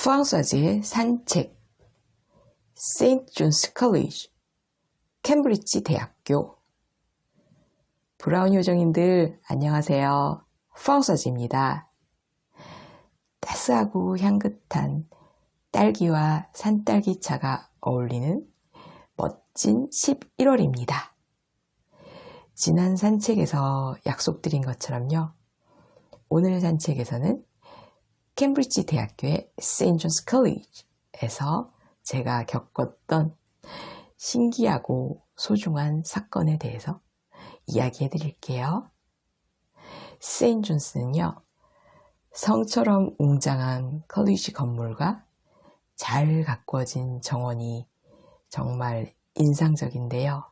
프랑스아지의 산책, 세인트 존스 컬리지, 캠브리지 대학교. 브라운 요정님들 안녕하세요. 프랑스아지입니다. 따스하고 향긋한 딸기와 산딸기차가 어울리는 멋진 11월입니다. 지난 산책에서 약속드린 것처럼요. 오늘 산책에서는 캠브리지 대학교의 세인트 존스 컬리지에서 제가 겪었던 신기하고 소중한 사건에 대해서 이야기해 드릴게요. 세인트 존스는요, 성처럼 웅장한 컬리지 건물과 잘 가꾸어진 정원이 정말 인상적인데요.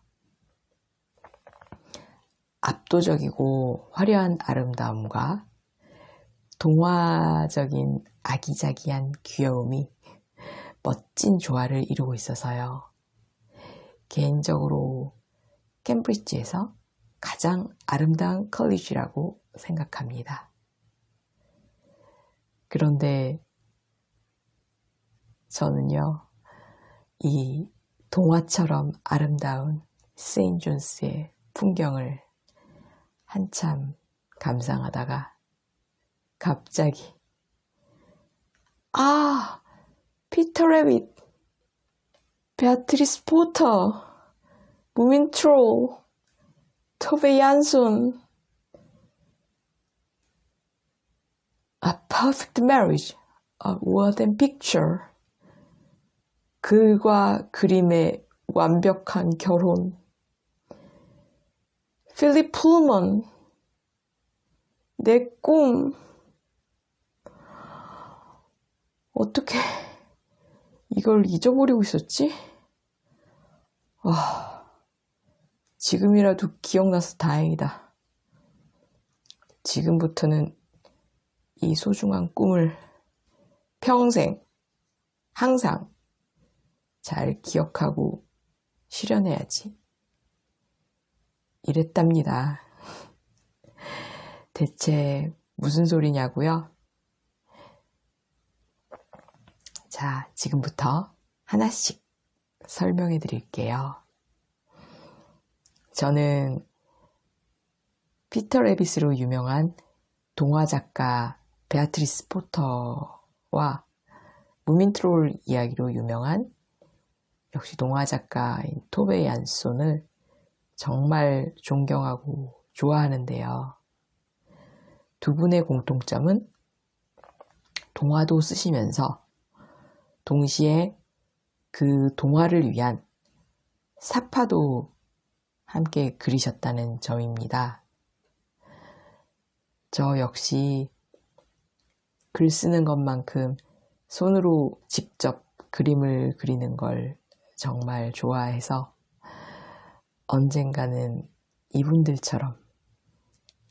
압도적이고 화려한 아름다움과 동화적인 아기자기한 귀여움이 멋진 조화를 이루고 있어서요. 개인적으로 캠브리지에서 가장 아름다운 컬리지라고 생각합니다. 그런데 저는요, 이 동화처럼 아름다운 세인트 존스의 풍경을 한참 감상하다가 갑자기 피터 래빗, 베아트리스 포터, 무민 트롤, 토베 얀손, A Perfect Marriage, A Word and Picture, 글과 그림의 완벽한 결혼, 필립 풀먼, 내 꿈. 어떻게 이걸 잊어버리고 있었지? 지금이라도 기억나서 다행이다. 지금부터는 이 소중한 꿈을 평생, 항상 잘 기억하고 실현해야지. 이랬답니다. 대체 무슨 소리냐고요? 자, 지금부터 하나씩 설명해 드릴게요. 저는 피터 래빗으로 유명한 동화작가 베아트리스 포터와 무민 트롤 이야기로 유명한 역시 동화작가인 토베 얀손을 정말 존경하고 좋아하는데요. 두 분의 공통점은 동화도 쓰시면서 동시에 그 동화를 위한 사파도 함께 그리셨다는 점입니다. 저 역시 글 쓰는 것만큼 손으로 직접 그림을 그리는 걸 정말 좋아해서 언젠가는 이분들처럼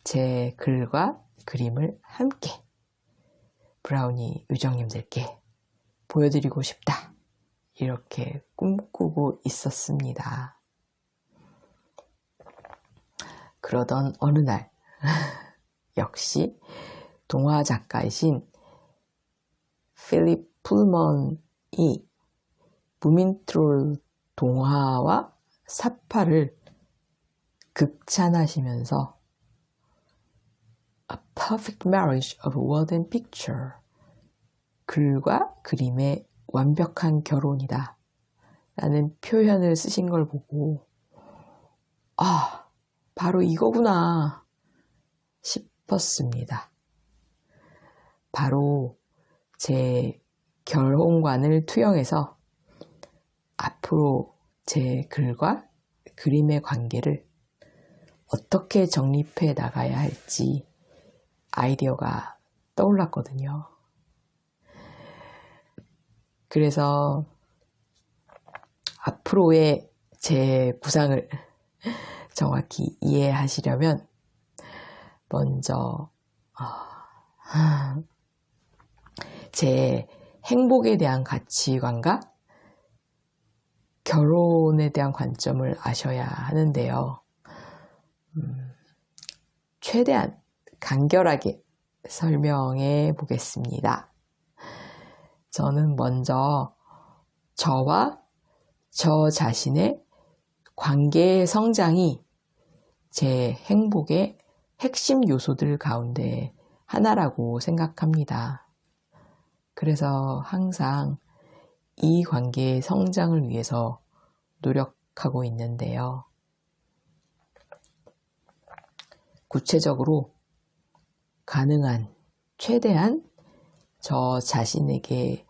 제 글과 그림을 함께 브라우니 요정님들께 보여드리고 싶다. 이렇게 꿈꾸고 있었습니다. 그러던 어느 날 역시 동화 작가이신 필립 풀먼이 무민 트롤 동화와 사파를 극찬하시면서 A Perfect Marriage of Word and Picture, 글과 그림의 완벽한 결혼이다 라는 표현을 쓰신 걸 보고 바로 이거구나 싶었습니다. 바로 제 결혼관을 투영해서 앞으로 제 글과 그림의 관계를 어떻게 정립해 나가야 할지 아이디어가 떠올랐거든요. 그래서 앞으로의 제 구상을 정확히 이해하시려면 먼저 제 행복에 대한 가치관과 결혼에 대한 관점을 아셔야 하는데요. 최대한 간결하게 설명해 보겠습니다. 저는 먼저 저와 저 자신의 관계의 성장이 제 행복의 핵심 요소들 가운데 하나라고 생각합니다. 그래서 항상 이 관계의 성장을 위해서 노력하고 있는데요. 구체적으로 가능한 최대한 저 자신에게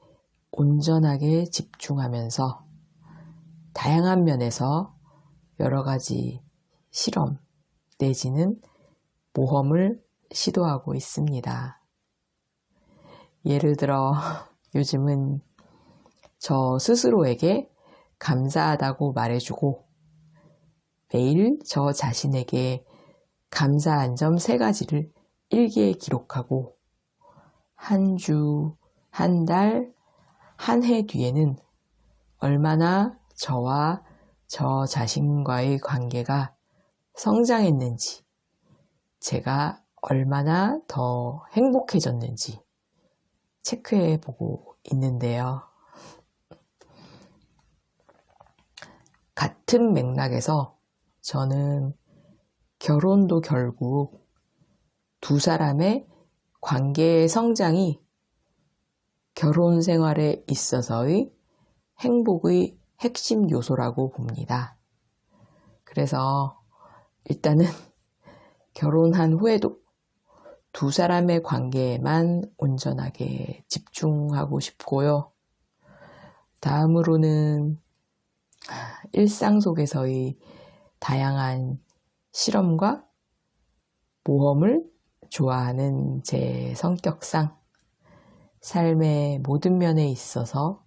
온전하게 집중하면서 다양한 면에서 여러 가지 실험 내지는 모험을 시도하고 있습니다. 예를 들어 요즘은 저 스스로에게 감사하다고 말해주고 매일 저 자신에게 감사한 점 3가지를 일기에 기록하고 한 주, 한 달, 한 해 뒤에는 얼마나 저와 저 자신과의 관계가 성장했는지, 제가 얼마나 더 행복해졌는지 체크해 보고 있는데요. 같은 맥락에서 저는 결혼도 결국 두 사람의 관계의 성장이 결혼 생활에 있어서의 행복의 핵심 요소라고 봅니다. 그래서 일단은 결혼한 후에도 두 사람의 관계에만 온전하게 집중하고 싶고요. 다음으로는 일상 속에서의 다양한 실험과 모험을 좋아하는 제 성격상 삶의 모든 면에 있어서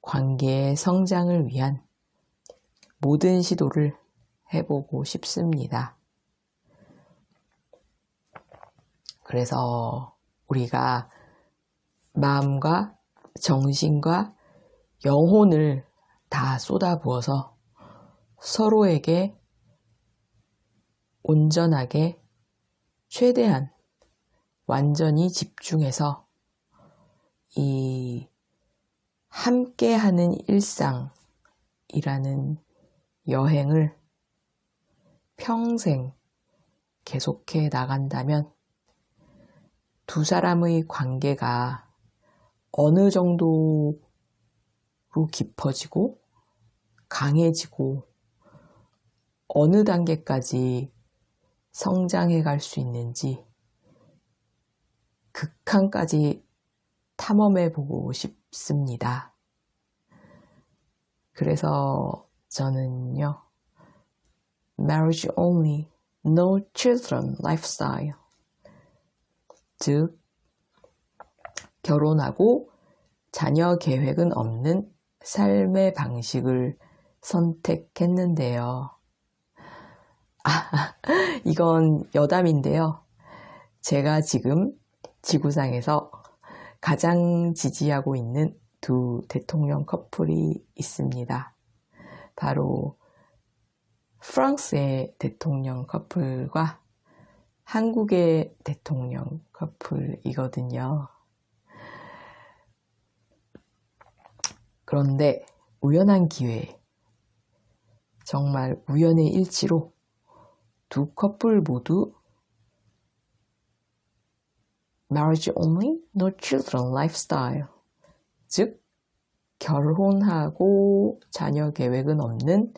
관계의 성장을 위한 모든 시도를 해보고 싶습니다. 그래서 우리가 마음과 정신과 영혼을 다 쏟아부어서 서로에게 온전하게 최대한 완전히 집중해서 이 함께하는 일상이라는 여행을 평생 계속해 나간다면 두 사람의 관계가 어느 정도로 깊어지고 강해지고 어느 단계까지 성장해 갈 수 있는지 극한까지 탐험해 보고 싶습니다. 그래서 저는요, marriage only, no children lifestyle, 즉 결혼하고 자녀 계획은 없는 삶의 방식을 선택했는데요. 이건 여담인데요. 제가 지금 지구상에서 가장 지지하고 있는 두 대통령 커플이 있습니다. 바로 프랑스의 대통령 커플과 한국의 대통령 커플이거든요. 그런데 우연한 기회에 정말 우연의 일치로 두 커플 모두 marriage only, no children lifestyle, 즉 결혼하고 자녀 계획은 없는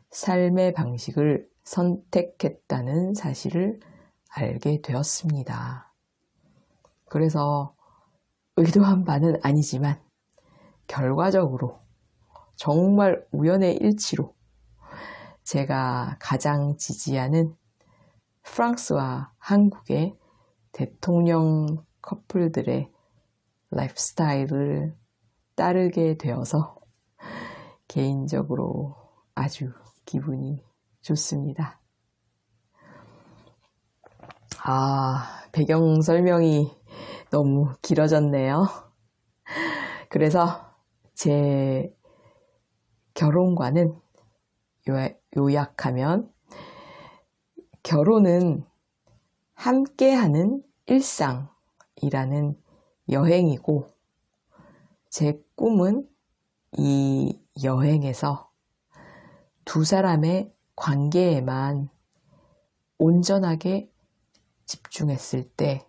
삶의 방식을 선택했다는 사실을 알게 되었습니다. 그래서 의도한 바는 아니지만 결과적으로 정말 우연의 일치로 제가 가장 지지하는 프랑스와 한국의 대통령 커플들의 라이프 스타일을 따르게 되어서 개인적으로 아주 기분이 좋습니다. 배경 설명이 너무 길어졌네요. 그래서 제 결혼관은 요약하면 결혼은 함께하는 일상이라는 여행이고 제 꿈은 이 여행에서 두 사람의 관계에만 온전하게 집중했을 때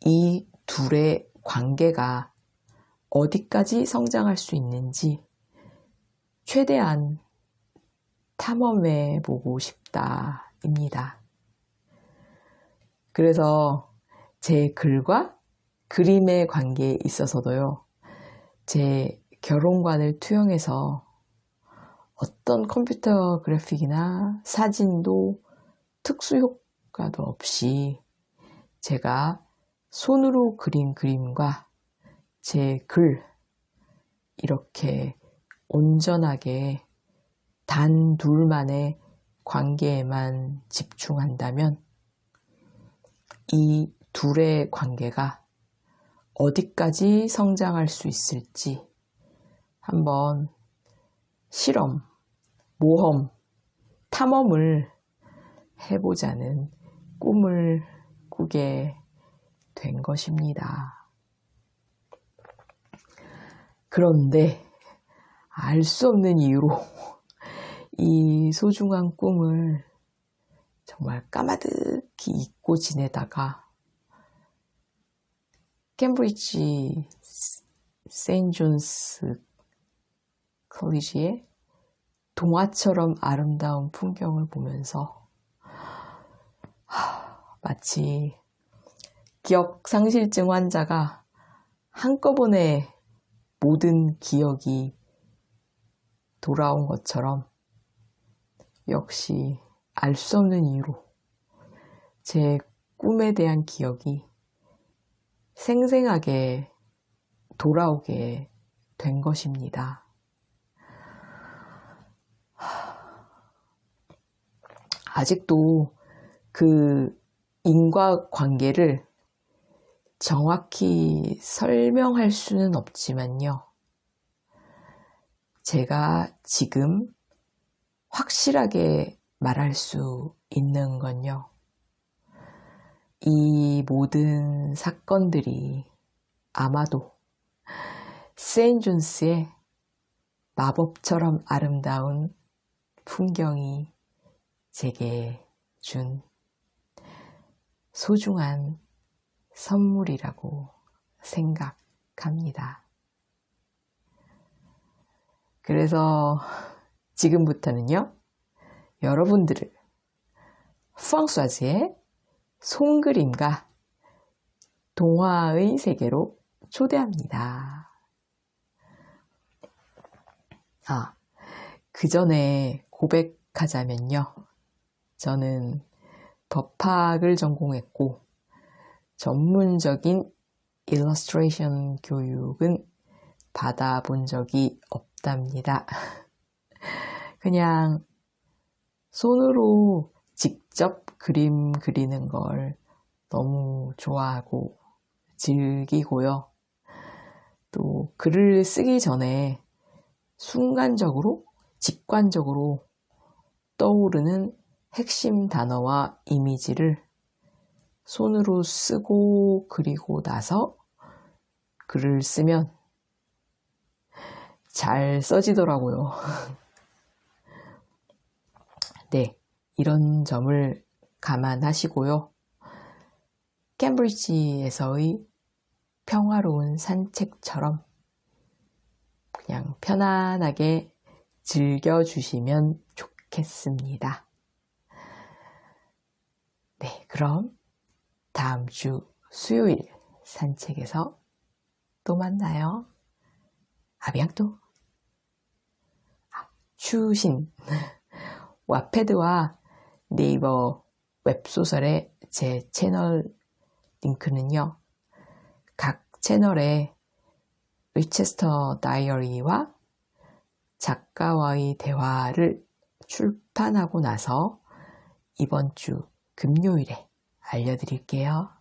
이 둘의 관계가 어디까지 성장할 수 있는지 최대한 탐험해 보고 싶다입니다. 그래서 제 글과 그림의 관계에 있어서도요, 제 결혼관을 투영해서 어떤 컴퓨터 그래픽이나 사진도 특수 효과도 없이 제가 손으로 그린 그림과 제 글, 이렇게 온전하게 단 둘만의 관계에만 집중한다면 이 둘의 관계가 어디까지 성장할 수 있을지 한번 실험, 모험, 탐험을 해보자는 꿈을 꾸게 된 것입니다. 그런데 알 수 없는 이유로 이 소중한 꿈을 정말 까마득히 잊고 지내다가 캠브리지 세인트 존스 컬리지의 동화처럼 아름다운 풍경을 보면서 마치 기억상실증 환자가 한꺼번에 모든 기억이 돌아온 것처럼 역시 알 수 없는 이유로 제 꿈에 대한 기억이 생생하게 돌아오게 된 것입니다. 아직도 그 인과관계를 정확히 설명할 수는 없지만요. 제가 지금 확실하게 말할 수 있는 건요. 이 모든 사건들이 아마도 세인트 존스의 마법처럼 아름다운 풍경이 제게 준 소중한 선물이라고 생각합니다. 그래서 지금부터는요, 여러분들을 프랑소아즈의 손그림과 동화의 세계로 초대합니다. 그 전에 고백하자면요. 저는 법학을 전공했고 전문적인 일러스트레이션 교육은 받아본 적이 없답니다. 그냥 손으로 직접 그림 그리는 걸 너무 좋아하고 즐기고요. 또 글을 쓰기 전에 순간적으로, 직관적으로 떠오르는 핵심 단어와 이미지를 손으로 쓰고 그리고 나서 글을 쓰면 잘 써지더라고요. 네, 이런 점을 감안하시고요. 캠브리지에서의 평화로운 산책처럼 그냥 편안하게 즐겨주시면 좋겠습니다. 네, 그럼 다음 주 수요일 산책에서 또 만나요. 아비앙또. 추신. 와패드와 네이버 웹소설의 제 채널 링크는요, 각 채널에 리체스터 다이어리와 작가와의 대화를 출판하고 나서 이번 주 금요일에 알려드릴게요.